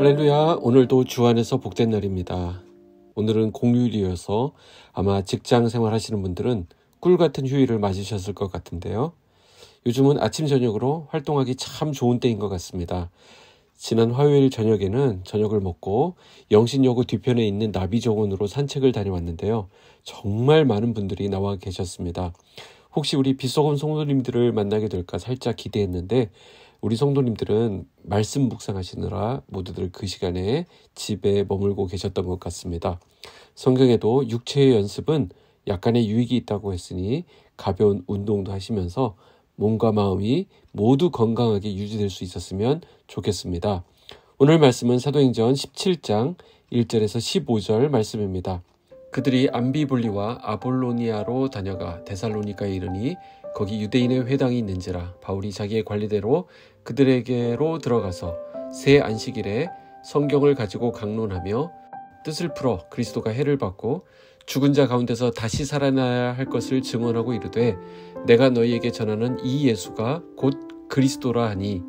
할렐루야, 오늘도 주 안에서 복된 날입니다. 오늘은 공휴일이어서 아마 직장 생활하시는 분들은 꿀같은 휴일을 맞으셨을 것 같은데요. 요즘은 아침 저녁으로 활동하기 참 좋은 때인 것 같습니다. 지난 화요일 저녁에는 저녁을 먹고 영신여고 뒤편에 있는 나비정원으로 산책을 다녀왔는데요. 정말 많은 분들이 나와 계셨습니다. 혹시 우리 빗속은 성도님들을 만나게 될까 살짝 기대했는데 우리 성도님들은 말씀 묵상하시느라 모두들 그 시간에 집에 머물고 계셨던 것 같습니다. 성경에도 육체의 연습은 약간의 유익이 있다고 했으니 가벼운 운동도 하시면서 몸과 마음이 모두 건강하게 유지될 수 있었으면 좋겠습니다. 오늘 말씀은 사도행전 17장 1절에서 15절 말씀입니다. 그들이 암비볼리와 아볼로니아로 다녀가 데살로니가에 이르니 거기 유대인의 회당이 있는지라 바울이 자기의 관리대로 그들에게로 들어가서 새 안식일에 성경을 가지고 강론하며 뜻을 풀어 그리스도가 해를 받고 죽은 자 가운데서 다시 살아나야 할 것을 증언하고 이르되 내가 너희에게 전하는 이 예수가 곧 그리스도라 하니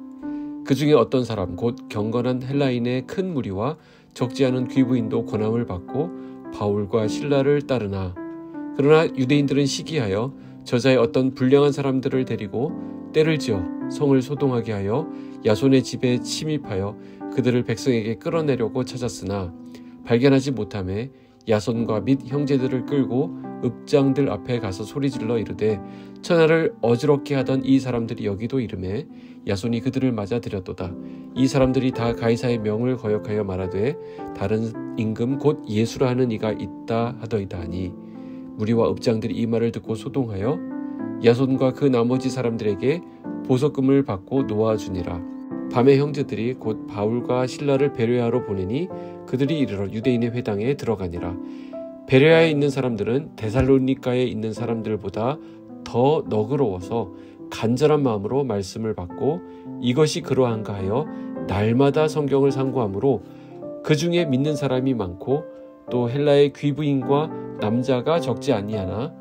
그 중에 어떤 사람 곧 경건한 헬라인의 큰 무리와 적지 않은 귀부인도 권함을 받고 바울과 실라를 따르나 그러나 유대인들은 시기하여 저자의 어떤 불량한 사람들을 데리고 때를 지어 성을 소동하게 하여 야손의 집에 침입하여 그들을 백성에게 끌어내려고 찾았으나 발견하지 못하매 야손과 및 형제들을 끌고 읍장들 앞에 가서 소리질러 이르되 천하를 어지럽게 하던 이 사람들이 여기도 이르매 야손이 그들을 맞아들였도다. 이 사람들이 다 가이사의 명을 거역하여 말하되 다른 임금 곧 예수라 하는 이가 있다 하더이다 하니 무리와 읍장들이 이 말을 듣고 소동하여 야손과 그 나머지 사람들에게 보석금을 받고 놓아주니라. 밤에 형제들이 곧 바울과 실라를 베레아로 보내니 그들이 이르러 유대인의 회당에 들어가니라. 베레아에 있는 사람들은 데살로니가에 있는 사람들보다 더 너그러워서 간절한 마음으로 말씀을 받고 이것이 그러한가 하여 날마다 성경을 상고하므로 그 중에 믿는 사람이 많고 또 헬라의 귀부인과 남자가 적지 아니하나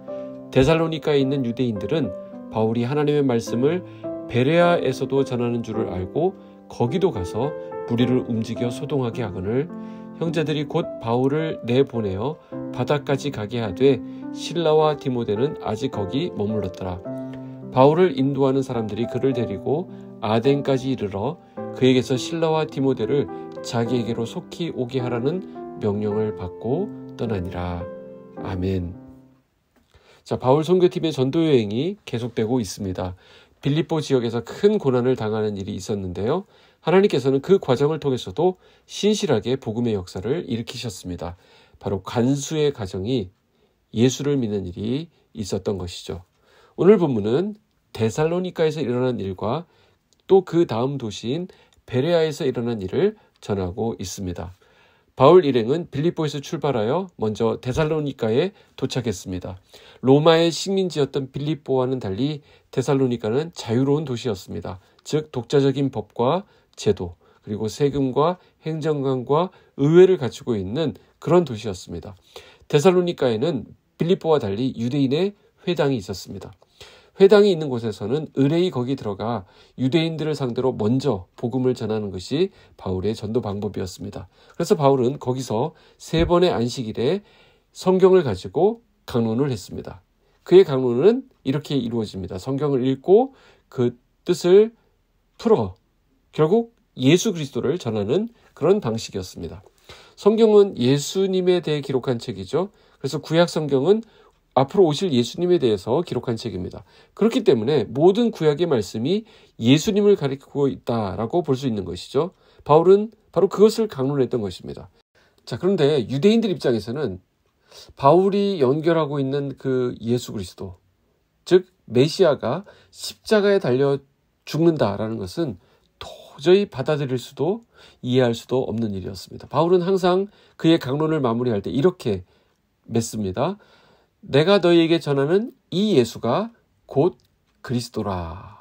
데살로니가에 있는 유대인들은 바울이 하나님의 말씀을 베레아에서도 전하는 줄을 알고 거기도 가서 무리를 움직여 소동하게 하거늘 형제들이 곧 바울을 내보내어 바다까지 가게 하되 실라와 디모데는 아직 거기 머물렀더라. 바울을 인도하는 사람들이 그를 데리고 아덴까지 이르러 그에게서 실라와 디모데를 자기에게로 속히 오게 하라는 명령을 받고 떠나니라. 아멘. 자, 바울 선교팀의 전도 여행이 계속되고 있습니다. 빌립보 지역에서 큰 고난을 당하는 일이 있었는데요. 하나님께서는 그 과정을 통해서도 신실하게 복음의 역사를 일으키셨습니다. 바로 간수의 가정이 예수를 믿는 일이 있었던 것이죠. 오늘 본문은 데살로니가에서 일어난 일과 또 그 다음 도시인 베레아에서 일어난 일을 전하고 있습니다. 바울 일행은 빌립보에서 출발하여 먼저 데살로니가에 도착했습니다. 로마의 식민지였던 빌립보와는 달리 데살로니가는 자유로운 도시였습니다. 즉 독자적인 법과 제도 그리고 세금과 행정관과 의회를 갖추고 있는 그런 도시였습니다. 데살로니가에는 빌립보와 달리 유대인의 회당이 있었습니다. 회당이 있는 곳에서는 의뢰이 거기 들어가 유대인들을 상대로 먼저 복음을 전하는 것이 바울의 전도 방법이었습니다. 그래서 바울은 거기서 3번의 안식일에 성경을 가지고 강론을 했습니다. 그의 강론은 이렇게 이루어집니다. 성경을 읽고 그 뜻을 풀어 결국 예수 그리스도를 전하는 그런 방식이었습니다. 성경은 예수님에 대해 기록한 책이죠. 그래서 구약 성경은 앞으로 오실 예수님에 대해서 기록한 책입니다. 그렇기 때문에 모든 구약의 말씀이 예수님을 가리키고 있다라고 볼 수 있는 것이죠. 바울은 바로 그것을 강론했던 것입니다. 자, 그런데 유대인들 입장에서는 바울이 연결하고 있는 그 예수 그리스도, 즉 메시아가 십자가에 달려 죽는다라는 것은 도저히 받아들일 수도 이해할 수도 없는 일이었습니다. 바울은 항상 그의 강론을 마무리할 때 이렇게 맺습니다. 내가 너희에게 전하는 이 예수가 곧 그리스도라.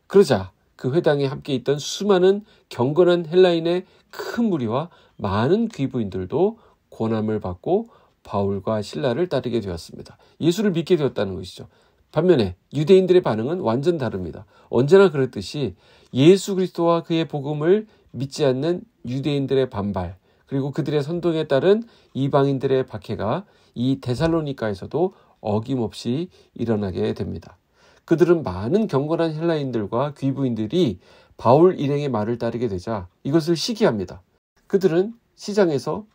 그러자 그 회당에 함께 있던 수많은 경건한 헬라인의 큰 무리와 많은 귀부인들도 권함을 받고 바울과 실라를 따르게 되었습니다. 예수를 믿게 되었다는 것이죠. 반면에 유대인들의 반응은 완전 다릅니다. 언제나 그랬듯이 예수 그리스도와 그의 복음을 믿지 않는 유대인들의 반발, 그리고 그들의 선동에 따른 이방인들의 박해가 이 데살로니가에서도 어김없이 일어나게 됩니다. 그들은 많은 경건한 헬라인들과 귀부인들이 바울 일행의 말을 따르게 되자 이것을 시기합니다. 그들은 시장에서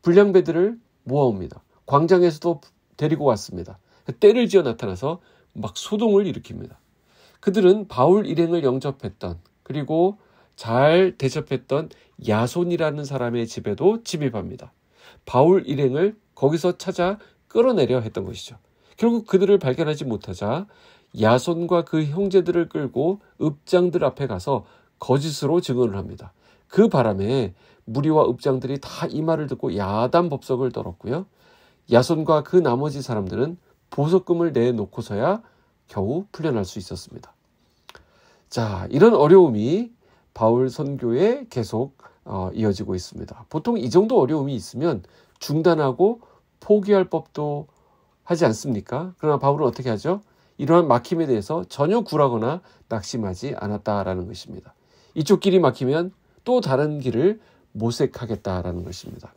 불량배들을 모아옵니다. 광장에서도 데리고 왔습니다. 때를 지어 나타나서 막 소동을 일으킵니다. 그들은 바울 일행을 영접했던, 그리고 잘 대접했던 야손이라는 사람의 집에도 침입합니다. 바울 일행을 거기서 찾아 끌어내려 했던 것이죠. 결국 그들을 발견하지 못하자 야손과 그 형제들을 끌고 읍장들 앞에 가서 거짓으로 증언을 합니다. 그 바람에 무리와 읍장들이 다 이 말을 듣고 야단법석을 떨었고요. 야손과 그 나머지 사람들은 보석금을 내놓고서야 겨우 풀려날 수 있었습니다. 자, 이런 어려움이 바울 선교에 계속 이어지고 있습니다. 보통 이 정도 어려움이 있으면 중단하고 포기할 법도 하지 않습니까? 그러나 바울은 어떻게 하죠? 이러한 막힘에 대해서 전혀 굴하거나 낙심하지 않았다라는 것입니다. 이쪽 길이 막히면 또 다른 길을 모색하겠다라는 것입니다.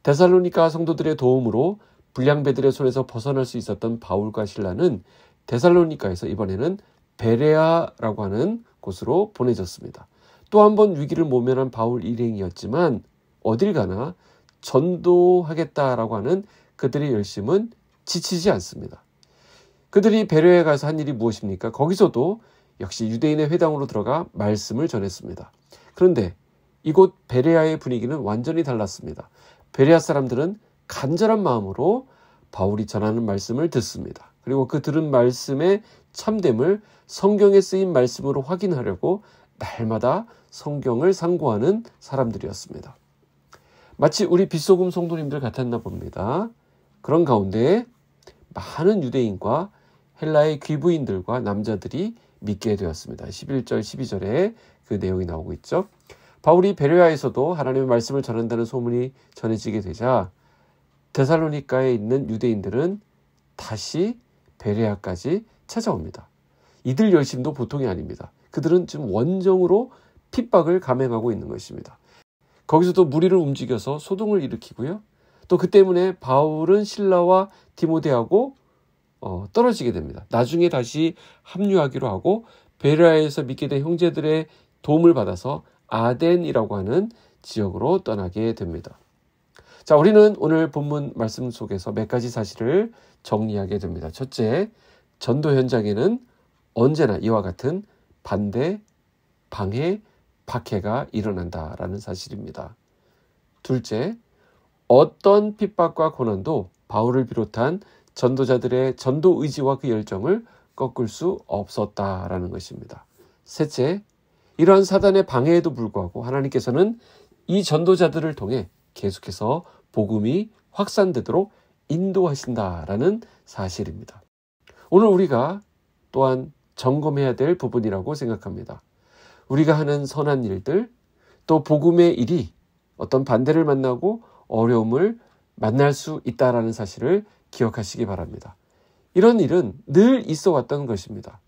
데살로니가 성도들의 도움으로 불량배들의 손에서 벗어날 수 있었던 바울과 실라는 데살로니가에서 이번에는 베레아라고 하는 곳으로 보내졌습니다. 또 한 번 위기를 모면한 바울 일행이었지만 어딜 가나 전도하겠다라고 하는 그들의 열심은 지치지 않습니다. 그들이 베레아에 가서 한 일이 무엇입니까? 거기서도 역시 유대인의 회당으로 들어가 말씀을 전했습니다. 그런데 이곳 베레아의 분위기는 완전히 달랐습니다. 베레아 사람들은 간절한 마음으로 바울이 전하는 말씀을 듣습니다. 그리고 그 들은 말씀의 참됨을 성경에 쓰인 말씀으로 확인하려고 날마다 성경을 상고하는 사람들이었습니다. 마치 우리 빗소금 성도님들 같았나 봅니다. 그런 가운데 많은 유대인과 헬라의 귀부인들과 남자들이 믿게 되었습니다. 11절, 12절에 그 내용이 나오고 있죠. 바울이 베레아에서도 하나님의 말씀을 전한다는 소문이 전해지게 되자 데살로니가에 있는 유대인들은 다시 베레아까지 찾아옵니다. 이들 열심도 보통이 아닙니다. 그들은 지금 원정으로 핍박을 감행하고 있는 것입니다. 거기서도 무리를 움직여서 소동을 일으키고요. 또 그 때문에 바울은 실라와 디모데하고 떨어지게 됩니다. 나중에 다시 합류하기로 하고 베레아에서 믿게 된 형제들의 도움을 받아서 아덴이라고 하는 지역으로 떠나게 됩니다. 자, 우리는 오늘 본문 말씀 속에서 몇 가지 사실을 정리하게 됩니다. 첫째, 전도 현장에는 언제나 이와 같은 반대, 방해, 박해가 일어난다라는 사실입니다. 둘째, 어떤 핍박과 고난도 바울을 비롯한 전도자들의 전도 의지와 그 열정을 꺾을 수 없었다라는 것입니다. 셋째, 이러한 사단의 방해에도 불구하고 하나님께서는 이 전도자들을 통해 계속해서 복음이 확산되도록 인도하신다라는 사실입니다. 오늘 우리가 또한 점검해야 될 부분이라고 생각합니다. 우리가 하는 선한 일들, 또 복음의 일이 어떤 반대를 만나고 어려움을 만날 수 있다라는 사실을 기억하시기 바랍니다. 이런 일은 늘 있어 왔던 것입니다.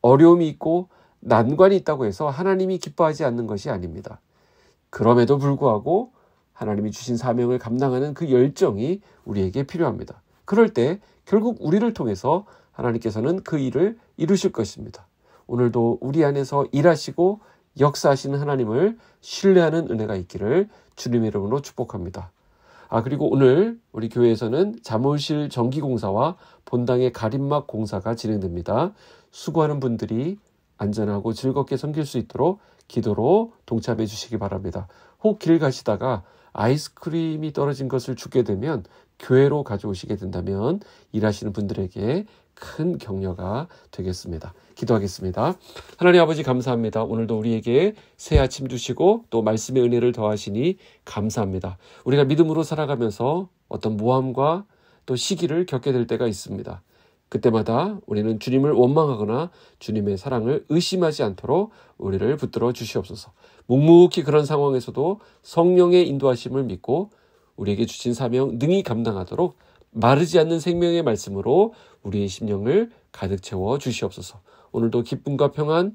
어려움이 있고 난관이 있다고 해서 하나님이 기뻐하지 않는 것이 아닙니다. 그럼에도 불구하고 하나님이 주신 사명을 감당하는 그 열정이 우리에게 필요합니다. 그럴 때 결국 우리를 통해서 하나님께서는 그 일을 이루실 것입니다. 오늘도 우리 안에서 일하시고 역사하시는 하나님을 신뢰하는 은혜가 있기를 주님의 이름으로 축복합니다. 그리고 오늘 우리 교회에서는 자물실 전기공사와 본당의 가림막 공사가 진행됩니다. 수고하는 분들이 안전하고 즐겁게 섬길 수 있도록 기도로 동참해 주시기 바랍니다. 혹 길 가시다가 아이스크림이 떨어진 것을 주게 되면 교회로 가져오시게 된다면 일하시는 분들에게 큰 격려가 되겠습니다. 기도하겠습니다. 하나님 아버지 감사합니다. 오늘도 우리에게 새 아침 주시고 또 말씀의 은혜를 더하시니 감사합니다. 우리가 믿음으로 살아가면서 어떤 모함과 또 시기를 겪게 될 때가 있습니다. 그때마다 우리는 주님을 원망하거나 주님의 사랑을 의심하지 않도록 우리를 붙들어 주시옵소서. 묵묵히 그런 상황에서도 성령의 인도하심을 믿고 우리에게 주신 사명 능히 감당하도록 마르지 않는 생명의 말씀으로 우리의 심령을 가득 채워 주시옵소서. 오늘도 기쁨과 평안,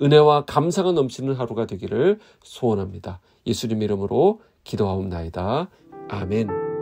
은혜와 감사가 넘치는 하루가 되기를 소원합니다. 예수님 이름으로 기도하옵나이다. 아멘.